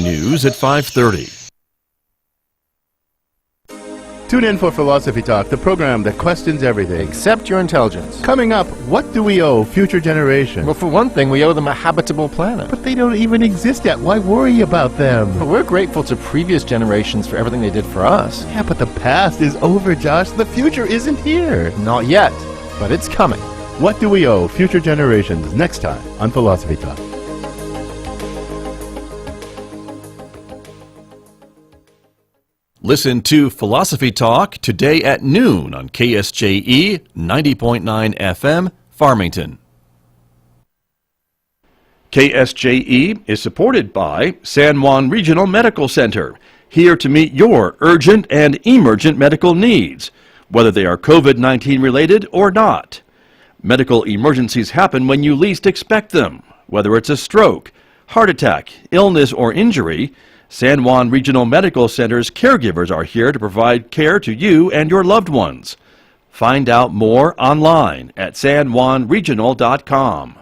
News at 5:30. Tune in for Philosophy Talk, the program that questions everything. Except your intelligence. Coming up, what do we owe future generations? Well, for one thing, we owe them a habitable planet. But they don't even exist yet. Why worry about them? But we're grateful to previous generations for everything they did for us. Yeah, but the past is over, Josh. The future isn't here. Not yet, but it's coming. What do we owe future generations? Next time on Philosophy Talk. Listen to Philosophy Talk today at noon on KSJE 90.9 FM, Farmington. KSJE is supported by San Juan Regional Medical Center, here to meet your urgent and emergent medical needs, whether they are COVID-19 related or not. Medical emergencies happen when you least expect them, whether it's a stroke, heart attack, illness, or injury. San Juan Regional Medical Center's caregivers are here to provide care to you and your loved ones. Find out more online at sanjuanregional.com.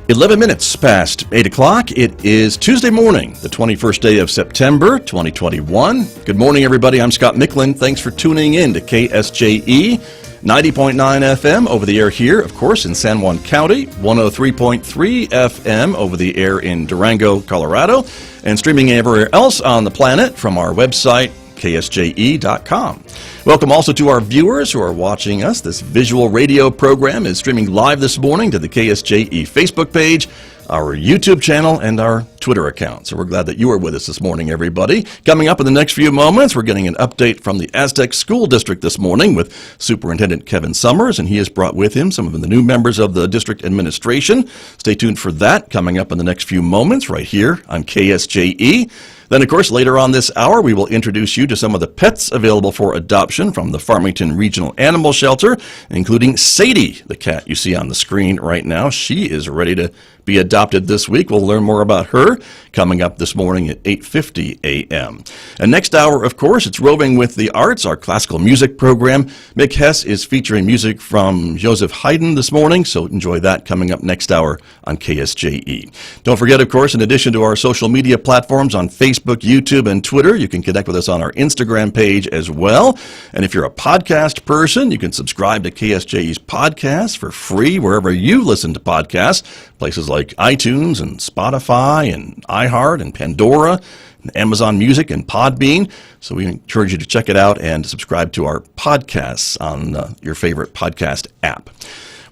Eleven minutes past 8 o'clock. It is Tuesday morning, the 21st day of September, 2021. Good morning, everybody. I'm Scott Michlin. Thanks for tuning in to KSJE 90.9 FM over the air here, of course, in San Juan County, 103.3 FM over the air in Durango, Colorado, and streaming everywhere else on the planet from our website, KSJE.com. Welcome also to our viewers who are watching us. This visual radio program is streaming live this morning to the KSJE Facebook page, our YouTube channel, and our Twitter account. So we're glad that you are with us this morning, everybody. Coming up in the next few moments, we're getting an update from the Aztec School District this morning with Superintendent Kevin Summers, and he has brought with him some of the new members of the district administration. Stay tuned for that coming up in the next few moments right here on KSJE. Then, of course, later on this hour, we will introduce you to some of the pets available for adoption from the Farmington Regional Animal Shelter, including Sadie, the cat you see on the screen right now. She is ready to be adopted this week. We'll learn more about her coming up this morning at 8:50 a.m. And next hour, of course, it's Roving with the Arts, our classical music program. Mick Hess is featuring music from Joseph Haydn this morning, so enjoy that coming up next hour on KSJE. Don't forget, of course, in addition to our social media platforms on Facebook, YouTube, and Twitter, you can connect with us on our Instagram page as well. And if you're a podcast person, you can subscribe to KSJE's podcast for free wherever you listen to podcasts, places like iTunes and Spotify and iHeart and Pandora and Amazon Music and Podbean. So we encourage you to check it out and subscribe to our podcasts on your favorite podcast app.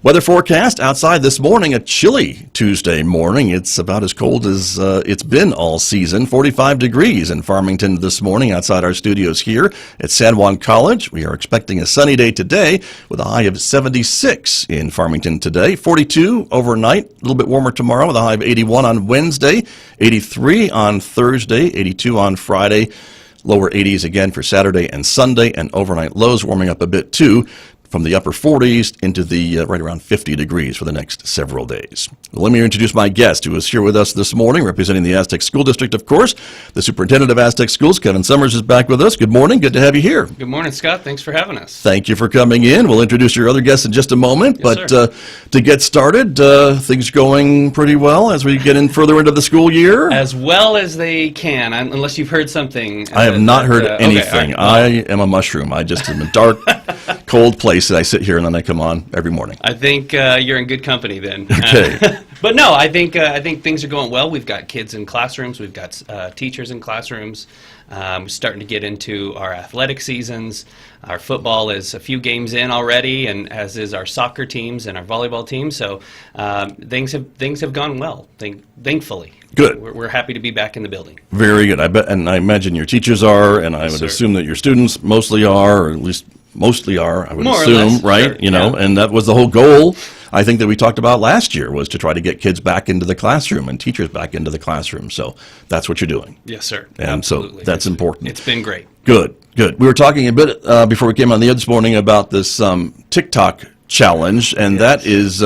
Weather forecast outside this morning, a chilly Tuesday morning. It's about as cold as it's been all season. 45 degrees in Farmington this morning outside our studios here at San Juan College. We are expecting a sunny day today with a high of 76 in Farmington today. 42 overnight, a little bit warmer tomorrow with a high of 81 on Wednesday, 83 on Thursday, 82 on Friday. Lower 80s again for Saturday and Sunday, and overnight lows warming up a bit too, from the upper 40s into the right around 50 degrees for the next several days. Well, let me introduce my guest who is here with us this morning, representing the Aztec School District, of course. The Superintendent of Aztec Schools, Kevin Summers, is back with us. Good morning. Good to have you here. Good morning, Scott. Thanks for having us. Thank you for coming in. We'll introduce your other guests in just a moment. Yes, but to get started, things going pretty well as we get in further into the school year? As well as they can, unless you've heard something. I have not heard anything. Okay, all right. I am a mushroom. I just am a dark, cold place that I sit here and then I come on every morning. I think you're in good company then. Okay. But no, I think things are going well. We've got kids in classrooms. We've got teachers in classrooms. We're starting to get into our athletic seasons. Our football is a few games in already, and as is our soccer teams and our volleyball teams. So things have gone well, thankfully. Good. We're happy to be back in the building. Very good. I bet, and I imagine your teachers are, and I would assume that your students mostly are, or at least mostly are, I would More or assume, less, right? sure, You know, yeah. and that was the whole goal, I think, that we talked about last year, was to try to get kids back into the classroom and teachers back into the classroom. So that's what you're doing. Yes, sir. And Absolutely. so that's important. It's been great. Good, good. We were talking a bit before we came on the air this morning about this TikTok challenge, and that is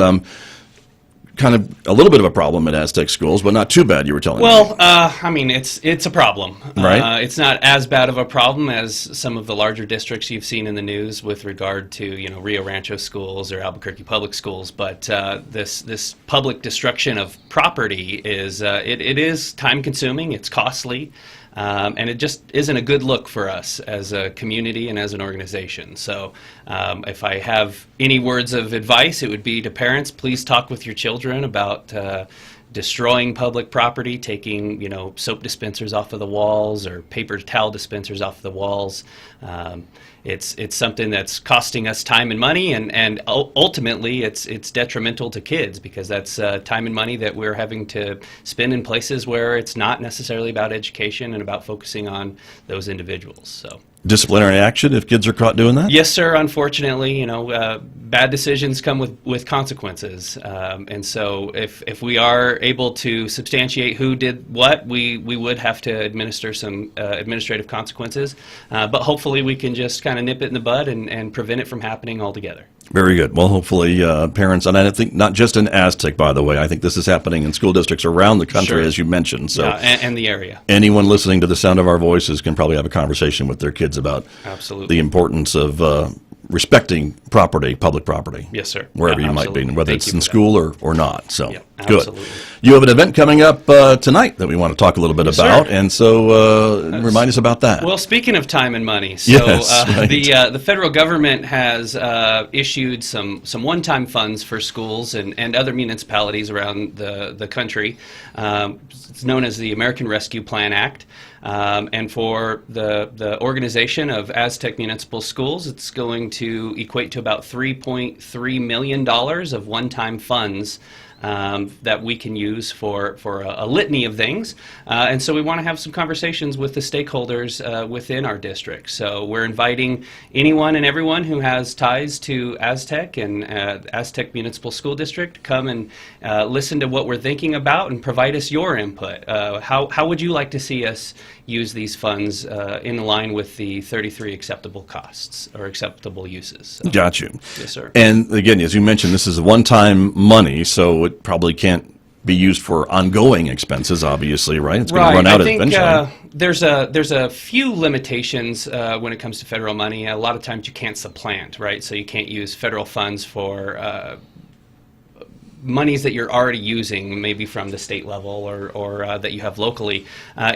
kind of a little bit of a problem at Aztec schools, but not too bad, you were telling me. Well, I mean, it's a problem. Right. It's not as bad of a problem as some of the larger districts you've seen in the news with regard to, Rio Rancho schools or Albuquerque public schools. But this public destruction of property is it is time consuming. It's costly. And it just isn't a good look for us as a community and as an organization. So if I have any words of advice, it would be to parents, please talk with your children about destroying public property, taking soap dispensers off of the walls or paper towel dispensers off the walls. It's something that's costing us time and money, and ultimately it's detrimental to kids, because that's time and money that we're having to spend in places where it's not necessarily about education and about focusing on those individuals. So. Disciplinary action if kids are caught doing that? Yes, sir. Unfortunately, bad decisions come with consequences, and so if we are able to substantiate who did what, we would have to administer some administrative consequences. But hopefully, we can just kind of nip it in the bud and prevent it from happening altogether. Very good. Well, hopefully parents, and I think not just in Aztec, by the way, I think this is happening in school districts around the country, Sure. as you mentioned. So, and the area. anyone listening to the sound of our voices can probably have a conversation with their kids about Absolutely. the importance of respecting property, public property. Yes, sir. Wherever Yeah, you might be, absolutely. whether Thank it's you in for school or not. So, Yeah, good. absolutely. You have an event coming up tonight that we want to talk a little bit Yes, about, sir. and so remind us about that. Well, speaking of time and money, so Yes, right. the federal government has issued some one-time funds for schools and other municipalities around the country. It's known as the American Rescue Plan Act. And for the organization of Aztec Municipal Schools, it's going to equate to about $3.3 million of one-time funds that we can use for a litany of things. And so we want to have some conversations with the stakeholders within our district. So we're inviting anyone and everyone who has ties to Aztec and Aztec Municipal School District to come and listen to what we're thinking about and provide us your input. How would you like to see us use these funds in line with the 33 acceptable costs or acceptable uses? So, Got you. yes, sir. And again, as you mentioned, this is one-time money, so it probably can't be used for ongoing expenses, obviously, right? It's going to run out I think eventually. there's a few limitations when it comes to federal money. A lot of times you can't supplant, right? So you can't use federal funds for monies that you're already using, maybe from the state level or that you have locally.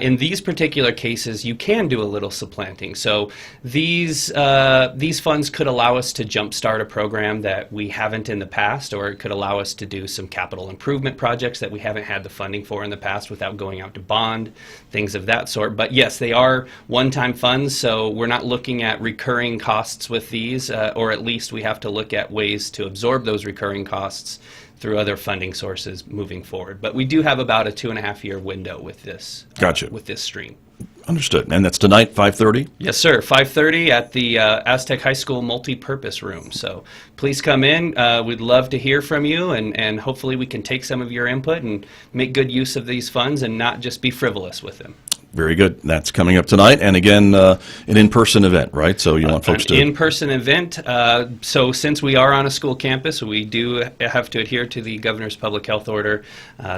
In these particular cases, you can do a little supplanting. So these funds could allow us to jumpstart a program that we haven't in the past, or it could allow us to do some capital improvement projects that we haven't had the funding for in the past without going out to bond, things of that sort. But yes, they are one-time funds, so we're not looking at recurring costs with these, or at least we have to look at ways to absorb those recurring costs through other funding sources moving forward. But we do have about a 2.5-year window with this. Gotcha. With this stream. Understood. And that's tonight, 5:30? Yes, sir. 5:30 at the Aztec High School multi-purpose room. So please come in. We'd love to hear from you, and hopefully we can take some of your input and make good use of these funds and not just be frivolous with them. Very good. That's coming up tonight. And again, an in-person event, right? So you want folks An to... in-person event. So since we are on a school campus, we do have to adhere to the governor's public health order.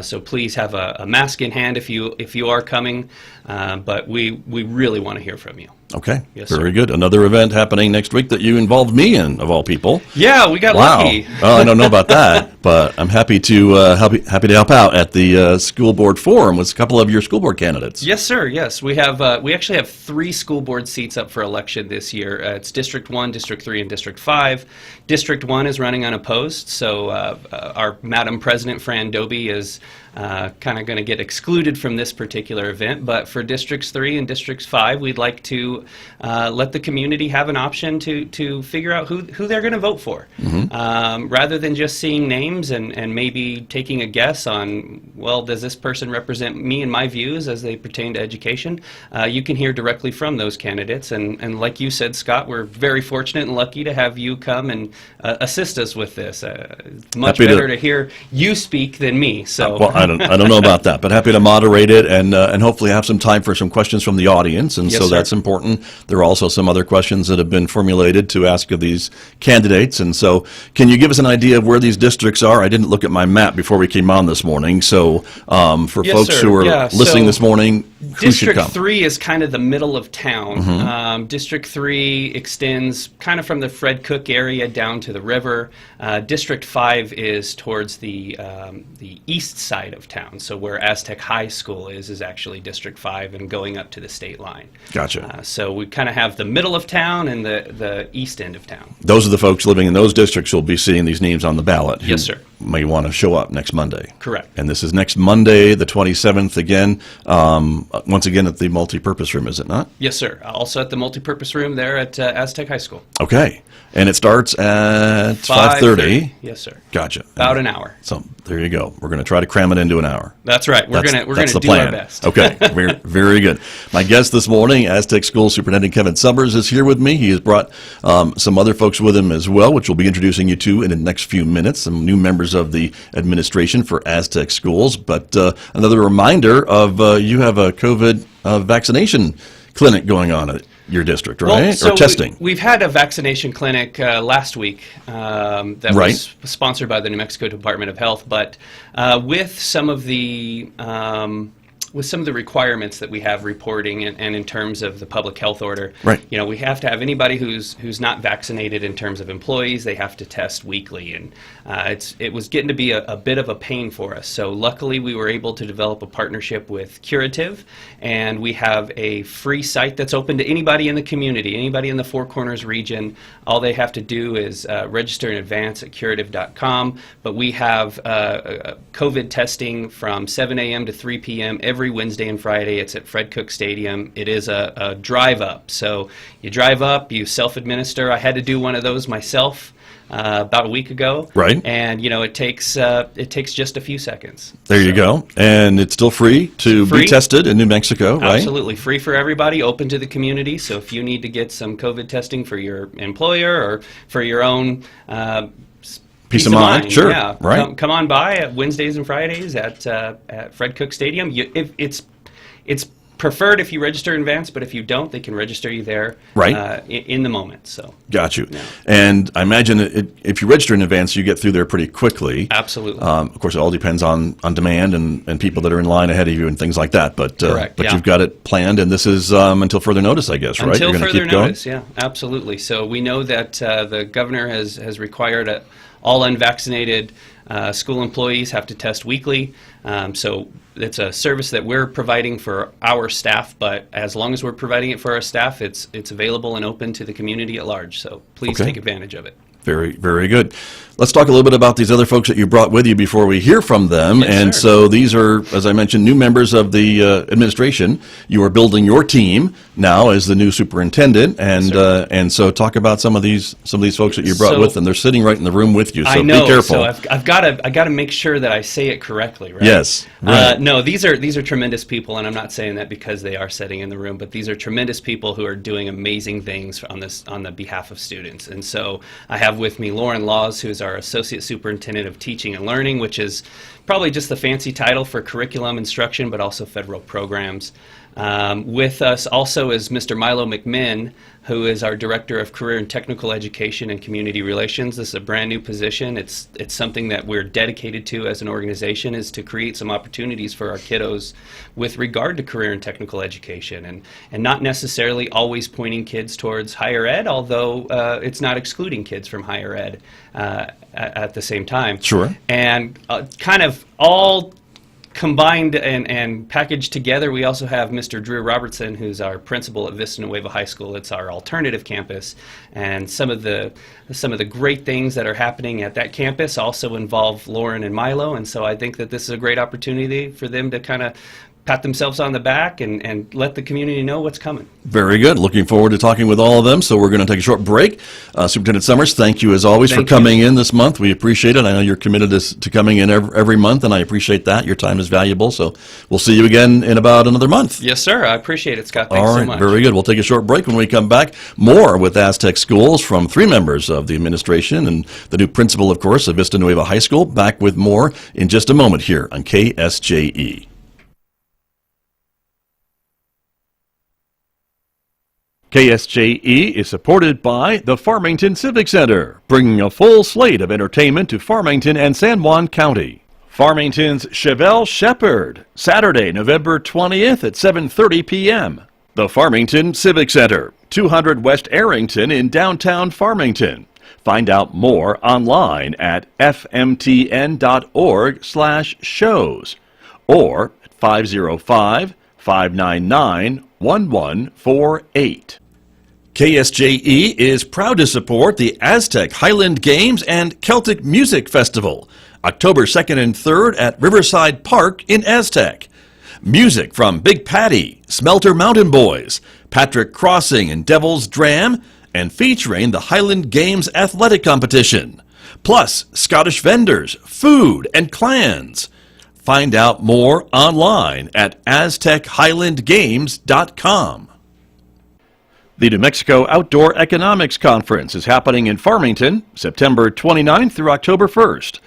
So please have a mask in hand if you are coming. But we really want to hear from you. Okay. Yes, Very sir. good. Another event happening next week that you involved me in, of all people. Yeah, we got Wow. lucky. Well, I don't know about that, but I'm happy to help out at the school board forum with a couple of your school board candidates. Yes, sir. Yes, we have. We actually have 3 school board seats up for election this year. It's District 1, District 3, and District 5. District 1 is running unopposed, so our Madam President, Fran Doby, is kind of going to get excluded from this particular event. But for Districts 3 and Districts 5, we'd like to let the community have an option to figure out who they're going to vote for. Rather than just seeing names and maybe taking a guess on, well, does this person represent me and my views as they pertain to education? You can hear directly from those candidates. And like you said, Scott, we're very fortunate and lucky to have you come and assist us with this. Much Happy better to hear you speak than me. So Well, I don't know about that, but happy to moderate it and hopefully have some time for some questions from the audience. And Yes, so sir. that's important. There are also some other questions that have been formulated to ask of these candidates. And so can you give us an idea of where these districts are? I didn't look at my map before we came on this morning. So for Yes, folks sir. who are Yeah, listening so this morning, who should District come? 3 is kind of the middle of town. District 3 extends kind of from the Fred Cook area down to the river. District 5 is towards the east side of town. So where Aztec High School is actually District 5 and going up to the state line. Gotcha. So we kind of have the middle of town and the east end of town. Those are the folks living in those districts who will be seeing these names on the ballot. Yes, who sir. May want to show up next Monday. Correct. And this is next Monday, the 27th, again, once again at the multipurpose room, is it not? Yes, sir. Also at the multipurpose room there at Aztec High School. Okay. And it starts at 5:30. Yes, sir. Gotcha. About an hour. So there you go. We're going to try to cram it into an hour. That's right. We're That's gonna the do plan. our best. Okay, very, very good. My guest this morning, Aztec School Superintendent Kevin Summers, is here with me. He has brought some other folks with him as well, which we'll be introducing you to in the next few minutes, some new members of the administration for Aztec Schools. But another reminder of you have a COVID vaccination clinic going on at your district, right? Well, so or testing. We've had a vaccination clinic last week that Right. was sponsored by the New Mexico Department of Health, but with some of the requirements that we have reporting and in terms of the public health order, Right. you know, we have to have anybody who's not vaccinated in terms of employees, they have to test weekly, and it was getting to be a bit of a pain for us. So luckily we were able to develop a partnership with Curative, and we have a free site that's open to anybody in the community, anybody in the Four Corners region. All they have to do is register in advance at curative.com, but we have COVID testing from 7 a.m. to 3 p.m. every Wednesday and Friday. It's at Fred Cook Stadium. It is a drive up. So you drive up, you self-administer. I had to do one of those myself about a week ago. Right. And you know, it takes just a few seconds. There you go. And it's still free to Free. be tested in New Mexico, right? Absolutely free for everybody, open to the community. So if you need to get some COVID testing for your employer or for your own Peace of mind, sure, yeah, right. Come on by at Wednesdays and Fridays at Fred Cook Stadium. It's preferred if you register in advance, but if you don't, they can register you there Right. in the moment. So Got you. And I imagine if you register in advance, you get through there pretty quickly. absolutely. Of course, it all depends on demand and people that are in line ahead of you and things like that. But Correct, but yeah. you've got it planned, and this is until further notice, I guess, right? Until You're gonna further keep going? notice, yeah, absolutely. So we know that the governor has required all unvaccinated school employees have to test weekly. So it's a service that we're providing for our staff, but as long as we're providing it for our staff, it's available and open to the community at large. So please Okay. take advantage of it. Very, very good. Let's talk a little bit about these other folks that you brought with you before we hear from them. Yes, And sir. so these are, as I mentioned, new members of the administration. You are building your team now as the new superintendent, and so talk about some of these folks that you brought So- with them. They're sitting right in the room with you, so I know. be careful. So I've got to make sure that I say it correctly, right? Yes, right. No, these are tremendous people, and I'm not saying that because they are sitting in the room, but these are tremendous people who are doing amazing things on the behalf of students. And so I have with me Lauren Laws, who is our associate superintendent of teaching and learning, which is probably just the fancy title for curriculum instruction, but also federal programs. With us also is Mr. Milo McMinn, who is our Director of Career and Technical Education and Community Relations. This is a brand new position. It's something that we're dedicated to as an organization, is to create some opportunities for our kiddos with regard to career and technical education, and not necessarily always pointing kids towards higher ed, although it's not excluding kids from higher ed at the same time. Sure. And kind of all combined and packaged together, we also have Mr. Dreher Robertson, who's our principal at Vista Nueva High School. It's our alternative campus, and some of the great things that are happening at that campus also involve Lauren and Milo, and so I think that this is a great opportunity for them to kind of pat themselves on the back and let the community know what's coming. Very good. Looking forward to talking with all of them. So we're going to take a short break. Superintendent Summers, thank you as always for coming in this month. We appreciate it. I know you're committed to coming in every month, and I appreciate that. Your time is valuable. So we'll see you again in about another month. Yes, sir. I appreciate it, Scott. Thanks so much. Very good. We'll take a short break. When we come back, more with Aztec Schools from 3 members of the administration and the new principal, of course, of Vista Nueva High School. Back with more in just a moment here on KSJE. KSJE is supported by the Farmington Civic Center, bringing a full slate of entertainment to Farmington and San Juan County. Farmington's Chevelle Shepherd, Saturday, November 20th at 7:30 p.m. The Farmington Civic Center, 200 West Arrington in downtown Farmington. Find out more online at fmtn.org/shows or at 505-599-1148. KSJE is proud to support the Aztec Highland Games and Celtic Music Festival, October 2nd and 3rd at Riverside Park in Aztec. Music from Big Patty, Smelter Mountain Boys, Patrick Crossing and Devil's Dram, and featuring the Highland Games Athletic Competition. Plus, Scottish vendors, food, and clans. Find out more online at aztechhighlandgames.com. The New Mexico Outdoor Economics Conference is happening in Farmington, September 29th through October 1st.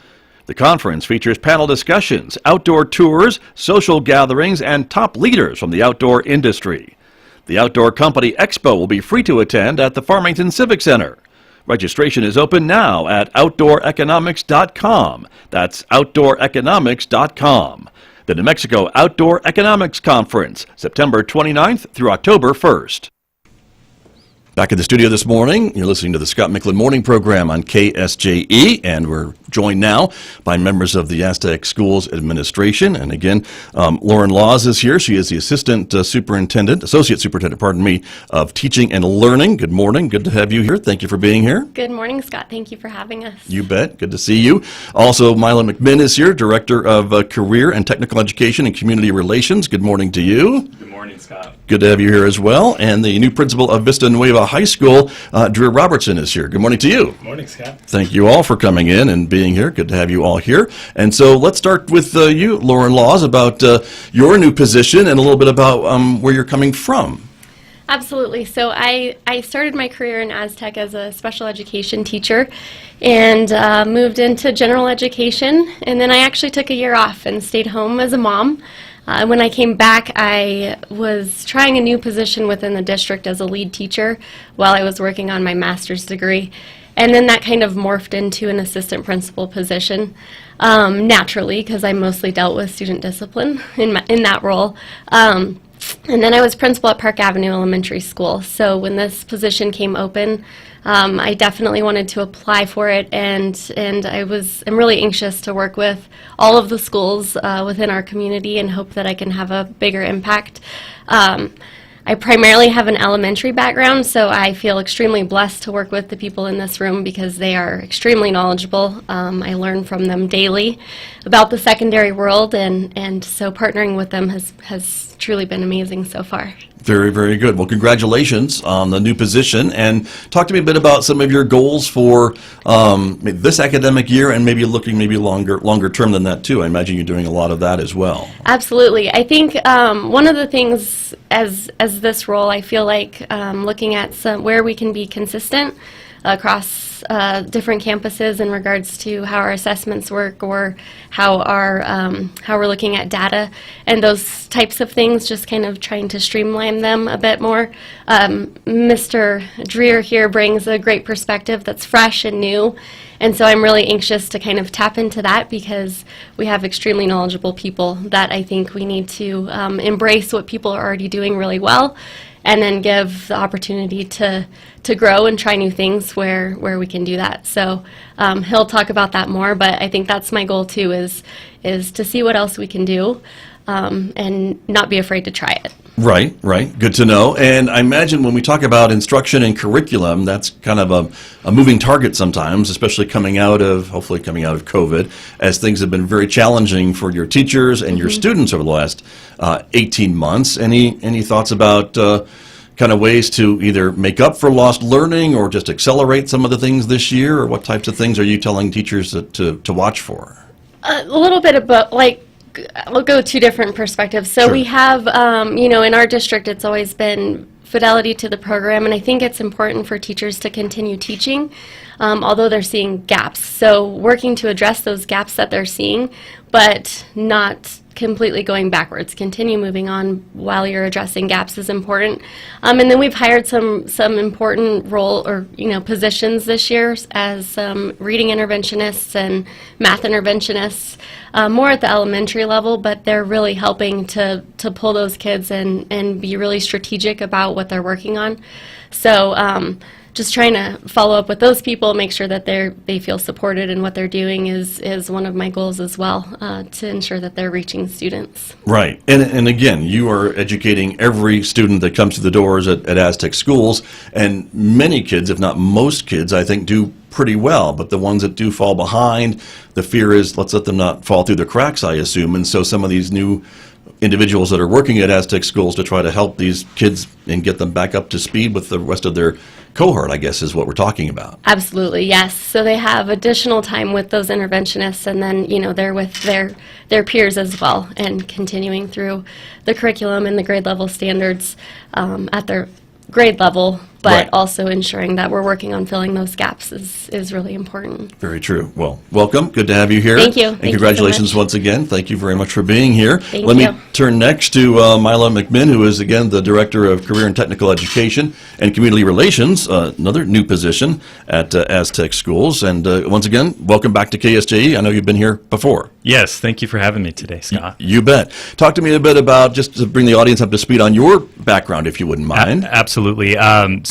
The conference features panel discussions, outdoor tours, social gatherings, and top leaders from the outdoor industry. The Outdoor Company Expo will be free to attend at the Farmington Civic Center. Registration is open now at outdooreconomics.com. That's outdooreconomics.com. The New Mexico Outdoor Economics Conference, September 29th through October 1st. Back in the studio this morning, you're listening to the Scott Michlin Morning Program on KSJE, and we're joined now by members of the Aztec Schools Administration. And again, Lauren Laws is here. She is the Associate Superintendent, of Teaching and Learning. Good morning. Good to have you here. Thank you for being here. Good morning, Scott. Thank you for having us. You bet. Good to see you. Also, Milo McMinn is here, Director of Career and Technical Education and Community Relations. Good morning to you. Good morning, Scott. Good to have you here as well. And the new principal of Vista Nueva High School, Dreher Robertson, is here. Good morning to you. Good morning, Scott. Thank you all for coming in and being here. Good to have you all here. And so let's start with you, Lauren Laws, about your new position and a little bit about where you're coming from. Absolutely. So I started my career in Aztec as a special education teacher and moved into general education. And then I actually took a year off and stayed home as a mom. When I came back, I was trying a new position within the district as a lead teacher while I was working on my master's degree. And then that kind of morphed into an assistant principal position, naturally, because I mostly dealt with student discipline in that role. And then I was principal at Park Avenue Elementary School. So when this position came open, I definitely wanted to apply for it, and I'm really anxious to work with all of the schools within our community and hope that I can have a bigger impact. I primarily have an elementary background, so I feel extremely blessed to work with the people in this room because they are extremely knowledgeable. I learn from them daily about the secondary world, and so partnering with them has truly been amazing so far. Very, very good. Well, congratulations on the new position, and talk to me a bit about some of your goals for this academic year, and maybe looking longer term than that too. I imagine you're doing a lot of that as well. Absolutely. I think one of the things as this role, I feel like looking at where we can be consistent across different campuses in regards to how our assessments work or how we're looking at data and those types of things, just kind of trying to streamline them a bit more. Mr. Dreher here brings a great perspective that's fresh and new, and so I'm really anxious to kind of tap into that because we have extremely knowledgeable people that I think we need to embrace what people are already doing really well, and then give the opportunity to grow and try new things where we can do that. So he'll talk about that more, but I think that's my goal too, is to see what else we can do and not be afraid to try it. Right, right. Good to know. And I imagine when we talk about instruction and curriculum, that's kind of a moving target sometimes, especially hopefully coming out of COVID, as things have been very challenging for your teachers and your students over the last 18 months. Any thoughts about kind of ways to either make up for lost learning or just accelerate some of the things this year? Or what types of things are you telling teachers to watch for? A little bit about, I'll go two different perspectives. So Sure. we have, in our district, it's always been fidelity to the program, and I think it's important for teachers to continue teaching, although they're seeing gaps. So working to address those gaps that they're seeing, but not completely going backwards. Continue moving on while you're addressing gaps is important. And then we've hired some important positions this year as reading interventionists and math interventionists, more at the elementary level, but they're really helping to pull those kids and be really strategic about what they're working on. So just trying to follow up with those people, make sure that they feel supported in what they're doing is one of my goals as well, to ensure that they're reaching students. Right. And again, you are educating every student that comes through the doors at Aztec schools, and many kids, if not most kids, I think do pretty well, but the ones that do fall behind, the fear is let's let them not fall through the cracks, I assume. And so some of these new individuals that are working at Aztec schools to try to help these kids and get them back up to speed with the rest of their cohort, I guess, is what we're talking about. Absolutely, yes. So they have additional time with those interventionists, and then they're with their peers as well, and continuing through the curriculum and the grade level standards at their grade level, but Right. also ensuring that we're working on filling those gaps is really important. Very true. Well, welcome. Good to have you here. Thank you. And Thank you so congratulations much. once again. Thank you very much for being here. Thank Let me you. turn next to Milo McMinn, who is, again, the Director of Career and Technical Education and Community Relations, another new position at Aztec Schools. And once again, welcome back to KSJE. I know you've been here before. Yes, thank you for having me today, Scott. You bet. Talk to me a bit about, just to bring the audience up to speed on your background, if you wouldn't mind. Absolutely.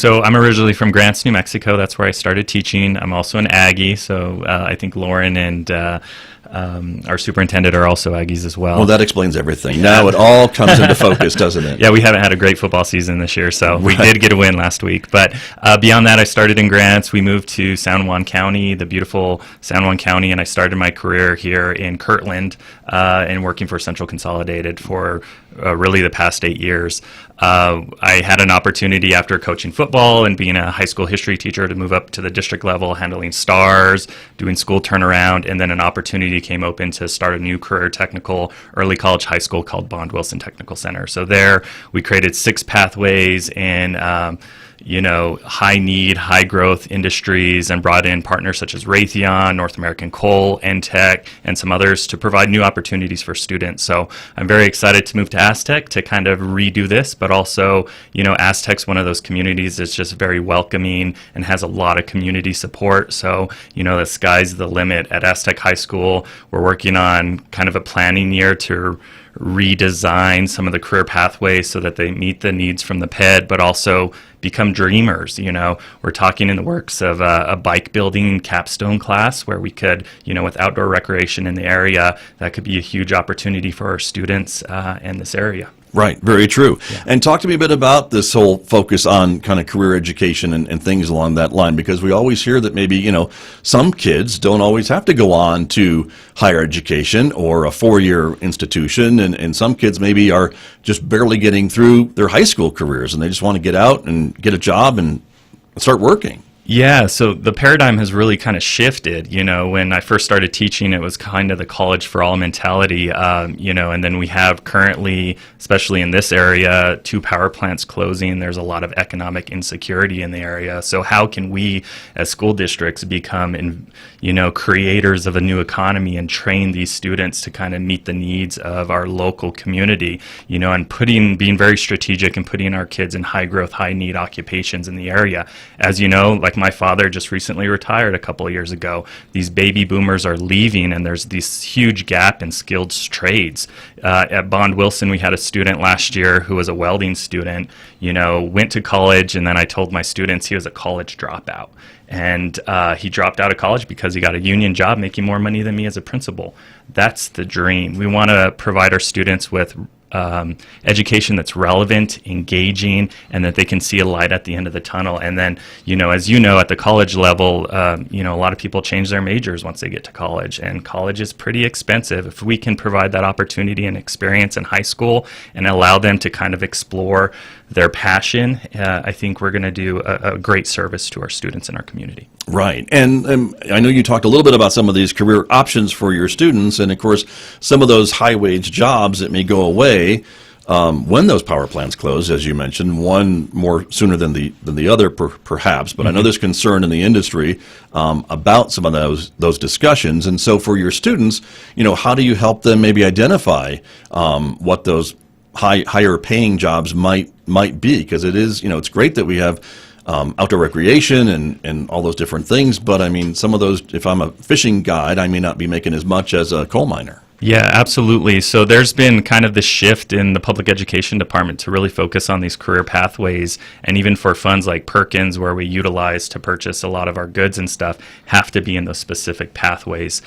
So I'm originally from Grants, New Mexico. That's where I started teaching. I'm also an Aggie, so I think Lauren and our superintendent are also Aggies as well. Well, that explains everything. Now it all comes into focus, doesn't it? Yeah, we haven't had a great football season this year, so we did get a win last week. But beyond that, I started in Grants. We moved to San Juan County, the beautiful San Juan County, and I started my career here in Kirtland and working for Central Consolidated for really the past 8 years. I had an opportunity after coaching football and being a high school history teacher to move up to the district level, handling stars, doing school turnaround, and then an opportunity came open to start a new career technical early college high school called Bond Wilson Technical Center. So there we created 6 pathways in high need, high growth industries, and brought in partners such as Raytheon, North American Coal, Entech, and some others to provide new opportunities for students. So I'm very excited to move to Aztec to kind of redo this, but also, Aztec's one of those communities that's just very welcoming and has a lot of community support. So, the sky's the limit at Aztec High School. We're working on kind of a planning year to redesign some of the career pathways so that they meet the needs from the PED, but also become dreamers. We're talking in the works of a bike building capstone class where we could, with outdoor recreation in the area, that could be a huge opportunity for our students in this area. Right, very true. Yeah. And talk to me a bit about this whole focus on kind of career education and things along that line, because we always hear that maybe, some kids don't always have to go on to higher education or a 4-year institution, and some kids maybe are just barely getting through their high school careers and they just want to get out and get a job and start working. Yeah, so the paradigm has really kind of shifted. When I first started teaching, it was kind of the college for all mentality, and then we have currently, especially in this area, 2 power plants closing. There's a lot of economic insecurity in the area. So how can we as school districts become, creators of a new economy and train these students to kind of meet the needs of our local community, and being very strategic and putting our kids in high growth, high need occupations in the area. As you know, like my father just recently retired a couple of years ago. These baby boomers are leaving, and there's this huge gap in skilled trades. At Bond Wilson, we had a student last year who was a welding student, went to college, and then I told my students he was a college dropout. And he dropped out of college because he got a union job making more money than me as a principal. That's the dream. We want to provide our students with education that's relevant, engaging, and that they can see a light at the end of the tunnel. And then, as you know, at the college level, a lot of people change their majors once they get to college, and college is pretty expensive. If we can provide that opportunity and experience in high school and allow them to kind of explore their passion, I think we're going to do a great service to our students in our community. Right. And I know you talked a little bit about some of these career options for your students, and of course, some of those high-wage jobs that may go away when those power plants close, as you mentioned, one more sooner than the other, perhaps. But I know there's concern in the industry about some of those discussions. And so, for your students, how do you help them maybe identify what those higher paying jobs might be? Because it is, it's great that we have outdoor recreation and all those different things, but I mean, some of those, if I'm a fishing guide, I may not be making as much as a coal miner. Yeah, absolutely. So there's been kind of this shift in the public education department to really focus on these career pathways, and even for funds like Perkins, where we utilize to purchase a lot of our goods and stuff, have to be in those specific pathways.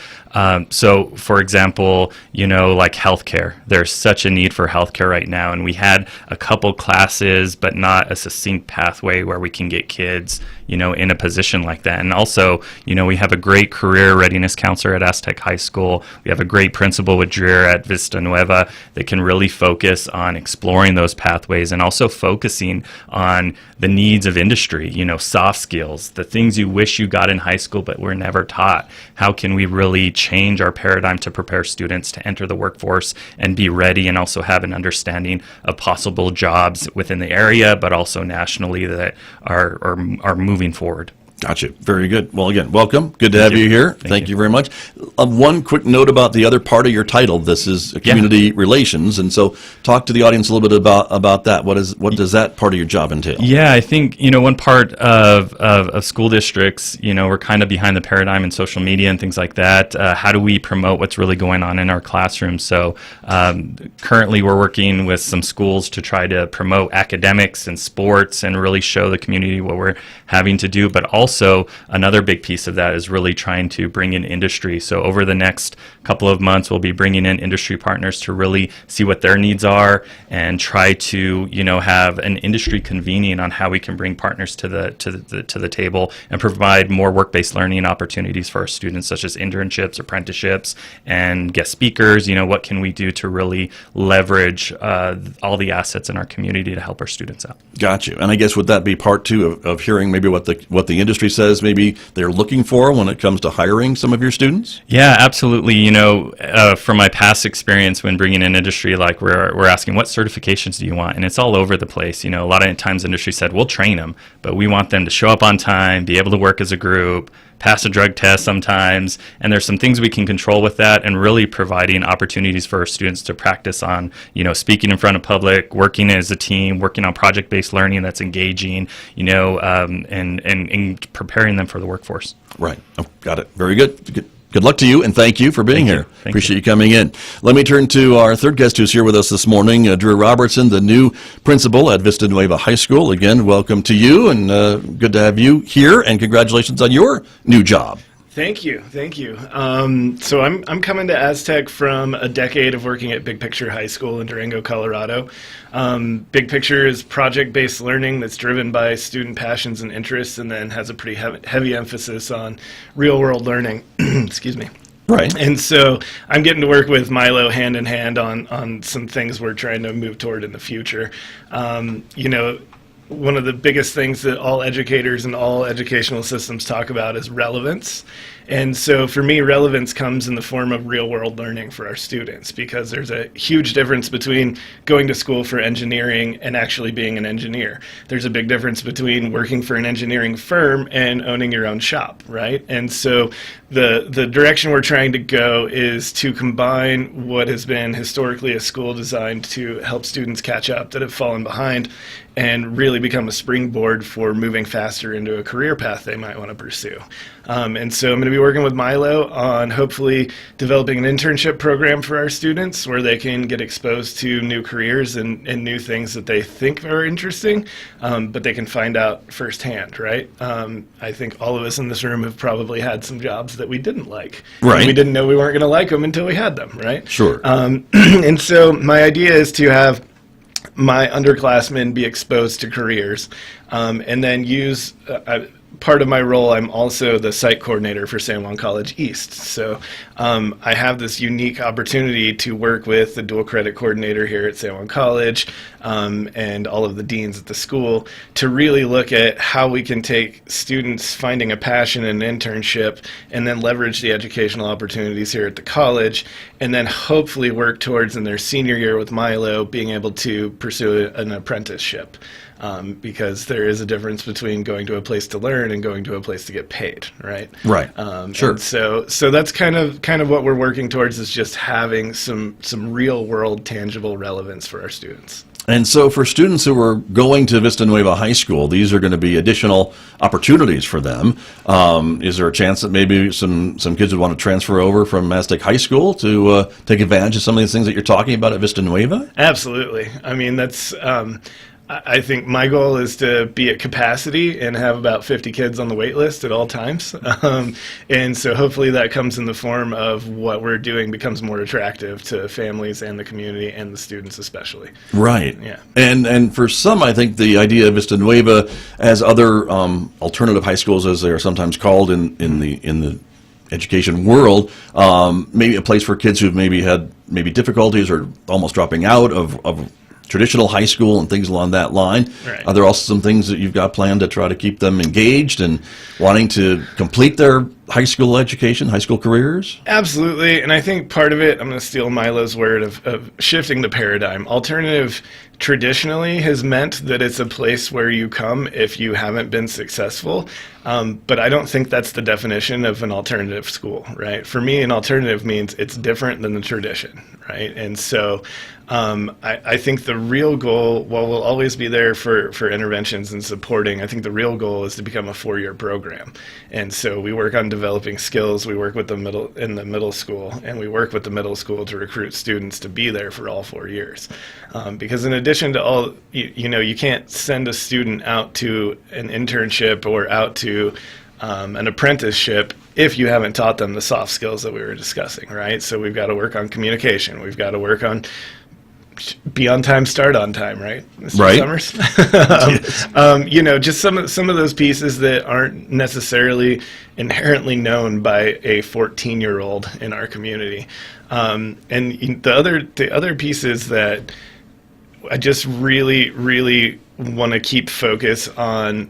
So, for example, like healthcare, there's such a need for healthcare right now, and we had a couple classes, but not a succinct pathway where we can get kids, in a position like that. And also, we have a great career readiness counselor at Aztec High School. We have a great principal with Dreher at Vista Nueva that can really focus on exploring those pathways and also focusing on the needs of industry, soft skills, the things you wish you got in high school but were never taught. How can we really change our paradigm to prepare students to enter the workforce and be ready, and also have an understanding of possible jobs within the area, but also nationally, that are moving forward. Gotcha. Very good. Well, again, welcome. Good to have you here. Thank you very much. One quick note about the other part of your title. This is community relations, and so talk to the audience a little bit about that. What does that part of your job entail? Yeah, I think one part of school districts, we're kind of behind the paradigm in social media and things like that. How do we promote what's really going on in our classrooms? So currently, we're working with some schools to try to promote academics and sports and really show the community what we're having to do, but also another big piece of that is really trying to bring in industry. So over the next couple of months, we'll be bringing in industry partners to really see what their needs are and try to, have an industry convening on how we can bring partners to the table and provide more work-based learning opportunities for our students, such as internships, apprenticeships, and guest speakers. What can we do to really leverage all the assets in our community to help our students out? Got you. And I guess would that be part two of hearing maybe what the industry says maybe they're looking for when it comes to hiring some of your students? Yeah, absolutely. From my past experience when bringing in industry, like we're asking, what certifications do you want? And it's all over the place. A lot of times industry said, we'll train them, but we want them to show up on time, be able to work as a group, pass a drug test sometimes, and there's some things we can control with that, and really providing opportunities for our students to practice on, speaking in front of public, working as a team, working on project-based learning that's engaging, and preparing them for the workforce. Right. Oh, got it. Very good. Good luck to you, and thank you for being here. Appreciate you coming in. Let me turn to our third guest who's here with us this morning, Dreher Robertson, the new principal at Vista Nueva High School. Again, welcome to you, and good to have you here, and congratulations on your new job. Thank you. So I'm coming to Aztec from a decade of working at Big Picture High School in Durango, Colorado. Big Picture is project-based learning that's driven by student passions and interests, and then has a pretty heavy emphasis on real-world learning. Excuse me. Right. And so I'm getting to work with Milo hand in hand on some things we're trying to move toward in the future. One of the biggest things that all educators and all educational systems talk about is relevance. And so for me, relevance comes in the form of real-world learning for our students, because there's a huge difference between going to school for engineering and actually being an engineer. There's a big difference between working for an engineering firm and owning your own shop, right? And so the direction we're trying to go is to combine what has been historically a school designed to help students catch up that have fallen behind, and really become a springboard for moving faster into a career path they might want to pursue. And so I'm going to be be working with Milo on hopefully developing an internship program for our students where they can get exposed to new careers and new things that they think are interesting, but they can find out firsthand, right? I think all of us in this room have probably had some jobs that we didn't like. Right. And we didn't know we weren't going to like them until we had them, right? Sure. And so my idea is to have my underclassmen be exposed to careers, and then use part of my role. I'm also the site coordinator for San Juan College East. So I have this unique opportunity to work with the dual credit coordinator here at San Juan College and all of the deans at the school to really look at how we can take students finding a passion in an internship and then leverage the educational opportunities here at the college, and then hopefully work towards in their senior year with Milo being able to pursue an apprenticeship. Because there is a difference between going to a place to learn and going to a place to get paid, right? Right. Sure. And so that's kind of what we're working towards, is just having some real world tangible relevance for our students. And so for students who are going to Vista Nueva High School, these are going to be additional opportunities for them. Is there a chance that maybe some kids would want to transfer over from Aztec High School to take advantage of some of these things that you're talking about at Vista Nueva? Absolutely. I mean, that's... I think my goal is to be at capacity and have about 50 kids on the wait list at all times. And so hopefully that comes in the form of what we're doing becomes more attractive to families and the community and the students especially. Right. Yeah. And for some, I think the idea of Vista Nueva, as other alternative high schools, as they are sometimes called in the education world, maybe a place for kids who've maybe had difficulties or almost dropping out of traditional high school and things along that line. Right. Are there also some things that you've got planned to try to keep them engaged and wanting to complete their high school education, high school careers? Absolutely. And I think part of it, I'm going to steal Milo's word of shifting the paradigm. Alternative traditionally has meant that it's a place where you come if you haven't been successful. But I don't think that's the definition of an alternative school, right? For me, an alternative means it's different than the tradition, right? And so I think the real goal, while we'll always be there for interventions and supporting, I think the real goal is to become a 4-year program. And so we work on developing skills. We work with the middle school, and we work with the middle school to recruit students to be there for all 4 years. Because in addition to all, you can't send a student out to an internship or out to an apprenticeship if you haven't taught them the soft skills that we were discussing, right? So we've got to work on communication. We've got to work on be on time, start on time, right, Mr. Right. Summers? Just some of those pieces that aren't necessarily inherently known by a 14-year-old in our community. And the other pieces that I just really, really want to keep focus on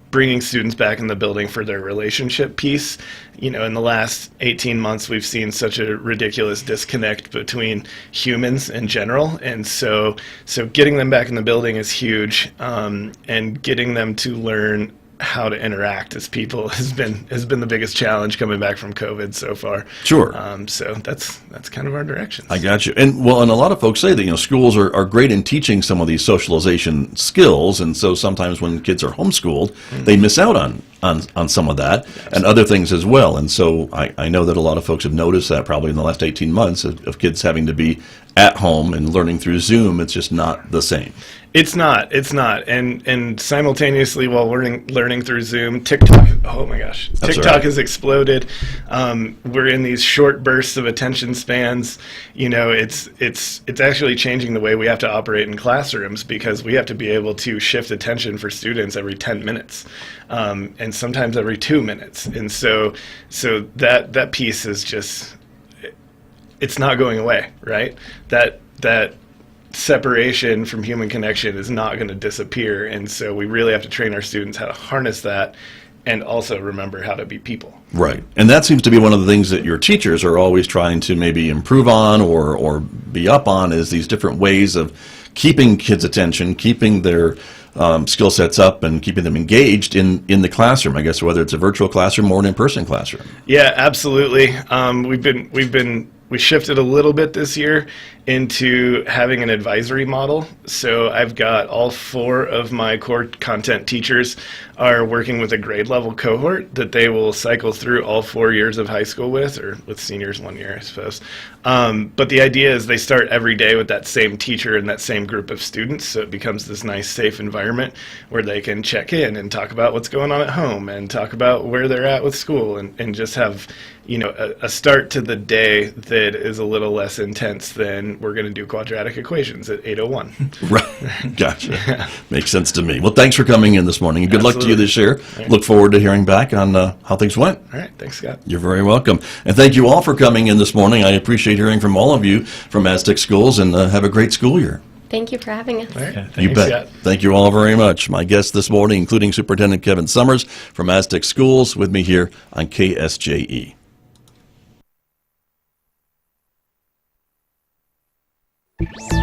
bringing students back in the building for their relationship piece. In the last 18 months, we've seen such a ridiculous disconnect between humans in general. And so getting them back in the building is huge. And getting them to learn how to interact as people has been the biggest challenge coming back from COVID so far. Sure. So that's kind of our direction. I got you. And a lot of folks say that, schools are great in teaching some of these socialization skills. And so sometimes when kids are homeschooled, they miss out on some of that and other things as well. And so I know that a lot of folks have noticed that probably in the last 18 months of kids having to be at home and learning through Zoom. It's just not the same. It's not. And simultaneously while learning through Zoom, TikTok, oh my gosh, TikTok has exploded. We're in these short bursts of attention spans. It's actually changing the way we have to operate in classrooms because we have to be able to shift attention for students every 10 minutes. And sometimes every 2 minutes. And so that piece is just, it's not going away, right? That separation from human connection is not going to disappear, and so we really have to train our students how to harness that and also remember how to be people. Right. And that seems to be one of the things that your teachers are always trying to maybe improve on or be up on, is these different ways of keeping kids' attention, keeping their skill sets up and keeping them engaged in the classroom, I guess, whether it's a virtual classroom or an in-person classroom. Yeah, absolutely. We shifted a little bit this year, into having an advisory model. So I've got all 4 of my core content teachers are working with a grade level cohort that they will cycle through all 4 years of high school with, or with seniors 1 year, I suppose. But the idea is they start every day with that same teacher and that same group of students, so it becomes this nice, safe environment where they can check in and talk about what's going on at home and talk about where they're at with school, and just have, you know, a start to the day that is a little less intense than we're going to do quadratic equations at 8:01. Right. Gotcha. Makes sense to me. Well, thanks for coming in this morning, and good luck to you Absolutely. this year. Right. Look forward to hearing back on how things went. All right, thanks, Scott. You're very welcome. And thank you all for coming in this morning. I appreciate hearing from all of you from Aztec Schools, and have a great school year. Thank you for having us. All right. You Thanks, bet. Scott. Thank you all very much. My guests this morning, including Superintendent Kevin Summers from Aztec Schools, with me here on KSJE.